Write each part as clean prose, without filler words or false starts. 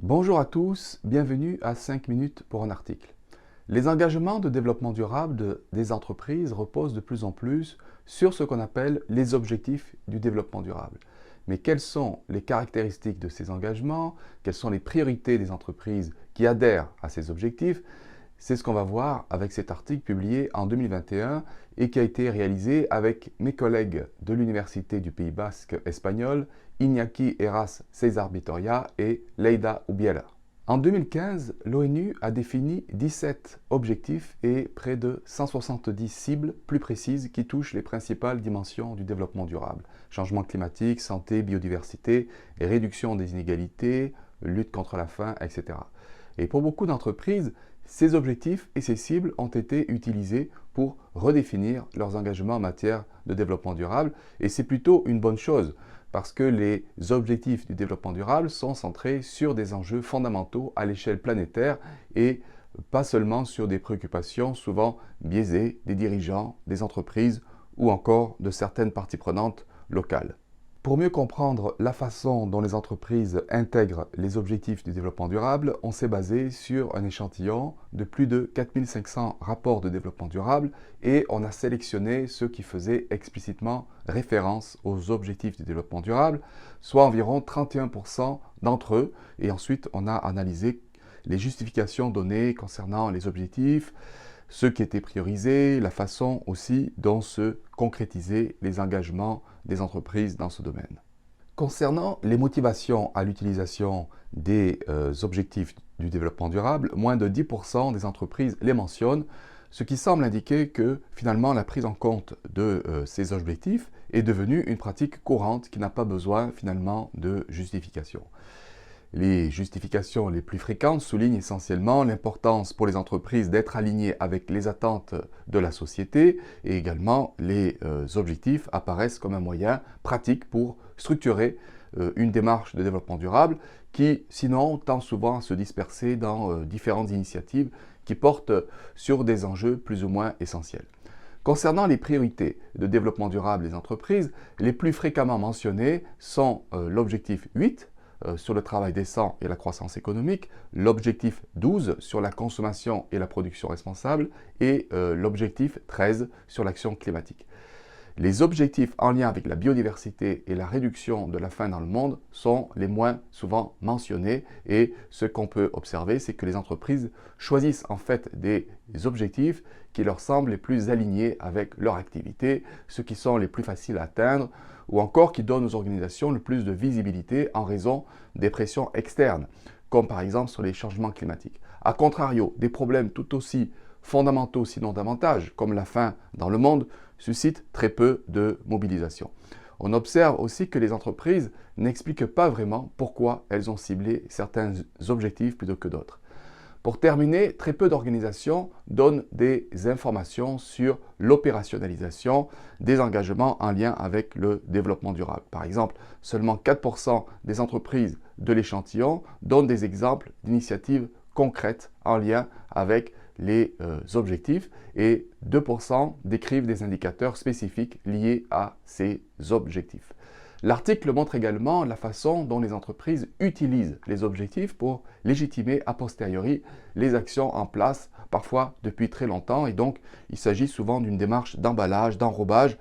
Bonjour à tous, bienvenue à 5 minutes pour un article. Les engagements de développement durable des entreprises reposent de plus en plus sur ce qu'on appelle les objectifs du développement durable. Mais quelles sont les caractéristiques de ces engagements? Quelles sont les priorités des entreprises qui adhèrent à ces objectifs? C'est ce qu'on va voir avec cet article publié en 2021 et qui a été réalisé avec mes collègues de l'Université du Pays Basque espagnol, Iñaki Heras César Vitoria et Leida Ubiela. En 2015, l'ONU a défini 17 objectifs et près de 170 cibles plus précises qui touchent les principales dimensions du développement durable. Changement climatique, santé, biodiversité, réduction des inégalités, lutte contre la faim, etc. Et pour beaucoup d'entreprises, ces objectifs et ces cibles ont été utilisés pour redéfinir leurs engagements en matière de développement durable. Et c'est plutôt une bonne chose parce que les objectifs du développement durable sont centrés sur des enjeux fondamentaux à l'échelle planétaire et pas seulement sur des préoccupations souvent biaisées des dirigeants, des entreprises ou encore de certaines parties prenantes locales. Pour mieux comprendre la façon dont les entreprises intègrent les objectifs du développement durable, on s'est basé sur un échantillon de plus de 4500 rapports de développement durable et on a sélectionné ceux qui faisaient explicitement référence aux objectifs du développement durable, soit environ 31% d'entre eux. Et ensuite, on a analysé les justifications données concernant les objectifs, ceux qui étaient priorisés, la façon aussi dont se concrétisaient les engagements des entreprises dans ce domaine. Concernant les motivations à l'utilisation des objectifs du développement durable, moins de 10% des entreprises les mentionnent, ce qui semble indiquer que finalement la prise en compte de ces objectifs est devenue une pratique courante qui n'a pas besoin finalement de justification. Les justifications les plus fréquentes soulignent essentiellement l'importance pour les entreprises d'être alignées avec les attentes de la société et également les objectifs apparaissent comme un moyen pratique pour structurer une démarche de développement durable qui sinon tend souvent à se disperser dans différentes initiatives qui portent sur des enjeux plus ou moins essentiels. Concernant les priorités de développement durable des entreprises, les plus fréquemment mentionnées sont l'objectif 8, sur le travail décent et la croissance économique, l'objectif 12 sur la consommation et la production responsable et l'objectif 13 sur l'action climatique. Les objectifs en lien avec la biodiversité et la réduction de la faim dans le monde sont les moins souvent mentionnés et ce qu'on peut observer, c'est que les entreprises choisissent en fait des objectifs qui leur semblent les plus alignés avec leur activité, ceux qui sont les plus faciles à atteindre ou encore qui donnent aux organisations le plus de visibilité en raison des pressions externes, comme par exemple sur les changements climatiques. A contrario, des problèmes tout aussi fondamentaux, sinon davantage, comme la faim dans le monde, suscitent très peu de mobilisation. On observe aussi que les entreprises n'expliquent pas vraiment pourquoi elles ont ciblé certains objectifs plutôt que d'autres. Pour terminer, très peu d'organisations donnent des informations sur l'opérationnalisation des engagements en lien avec le développement durable. Par exemple, seulement 4% des entreprises de l'échantillon donnent des exemples d'initiatives concrètes en lien avec les objectifs et 2% décrivent des indicateurs spécifiques liés à ces objectifs. L'article montre également la façon dont les entreprises utilisent les objectifs pour légitimer a posteriori les actions en place, parfois depuis très longtemps, et donc il s'agit souvent d'une démarche d'emballage, d'enrobage,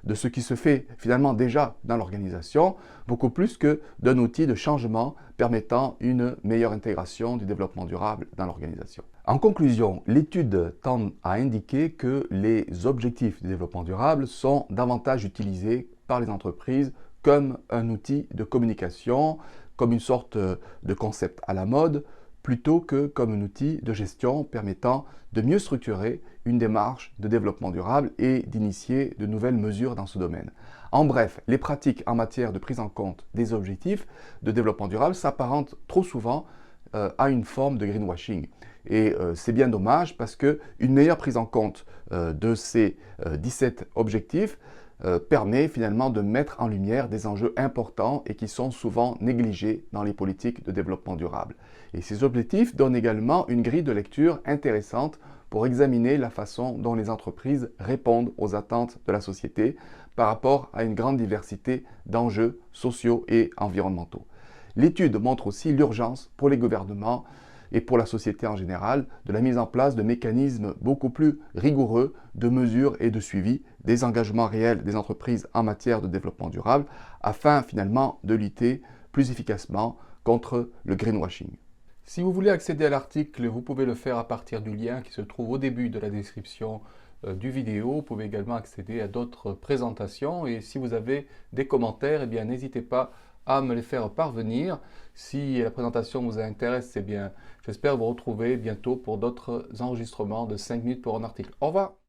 de ce qui se fait finalement déjà dans l'organisation, beaucoup plus que d'un outil de changement permettant une meilleure intégration du développement durable dans l'organisation. En conclusion, l'étude tend à indiquer que les objectifs du développement durable sont davantage utilisés par les entreprises comme un outil de communication, comme une sorte de concept à la mode, plutôt que comme un outil de gestion permettant de mieux structurer une démarche de développement durable et d'initier de nouvelles mesures dans ce domaine. En bref, les pratiques en matière de prise en compte des objectifs de développement durable s'apparentent trop souvent à une forme de greenwashing. Et c'est bien dommage parce qu'une meilleure prise en compte de ces 17 objectifs permet finalement de mettre en lumière des enjeux importants et qui sont souvent négligés dans les politiques de développement durable. Et ces objectifs donnent également une grille de lecture intéressante pour examiner la façon dont les entreprises répondent aux attentes de la société par rapport à une grande diversité d'enjeux sociaux et environnementaux. L'étude montre aussi l'urgence pour les gouvernements et pour la société en général de la mise en place de mécanismes beaucoup plus rigoureux de mesures et de suivi des engagements réels des entreprises en matière de développement durable afin finalement de lutter plus efficacement contre le greenwashing. Si vous voulez accéder à l'article, vous pouvez le faire à partir du lien qui se trouve au début de la description du vidéo. Vous pouvez également accéder à d'autres présentations et si vous avez des commentaires, eh bien n'hésitez pas à me les faire parvenir. Si la présentation vous intéresse, eh bien j'espère vous retrouver bientôt pour d'autres enregistrements de 5 minutes pour un article. Au revoir!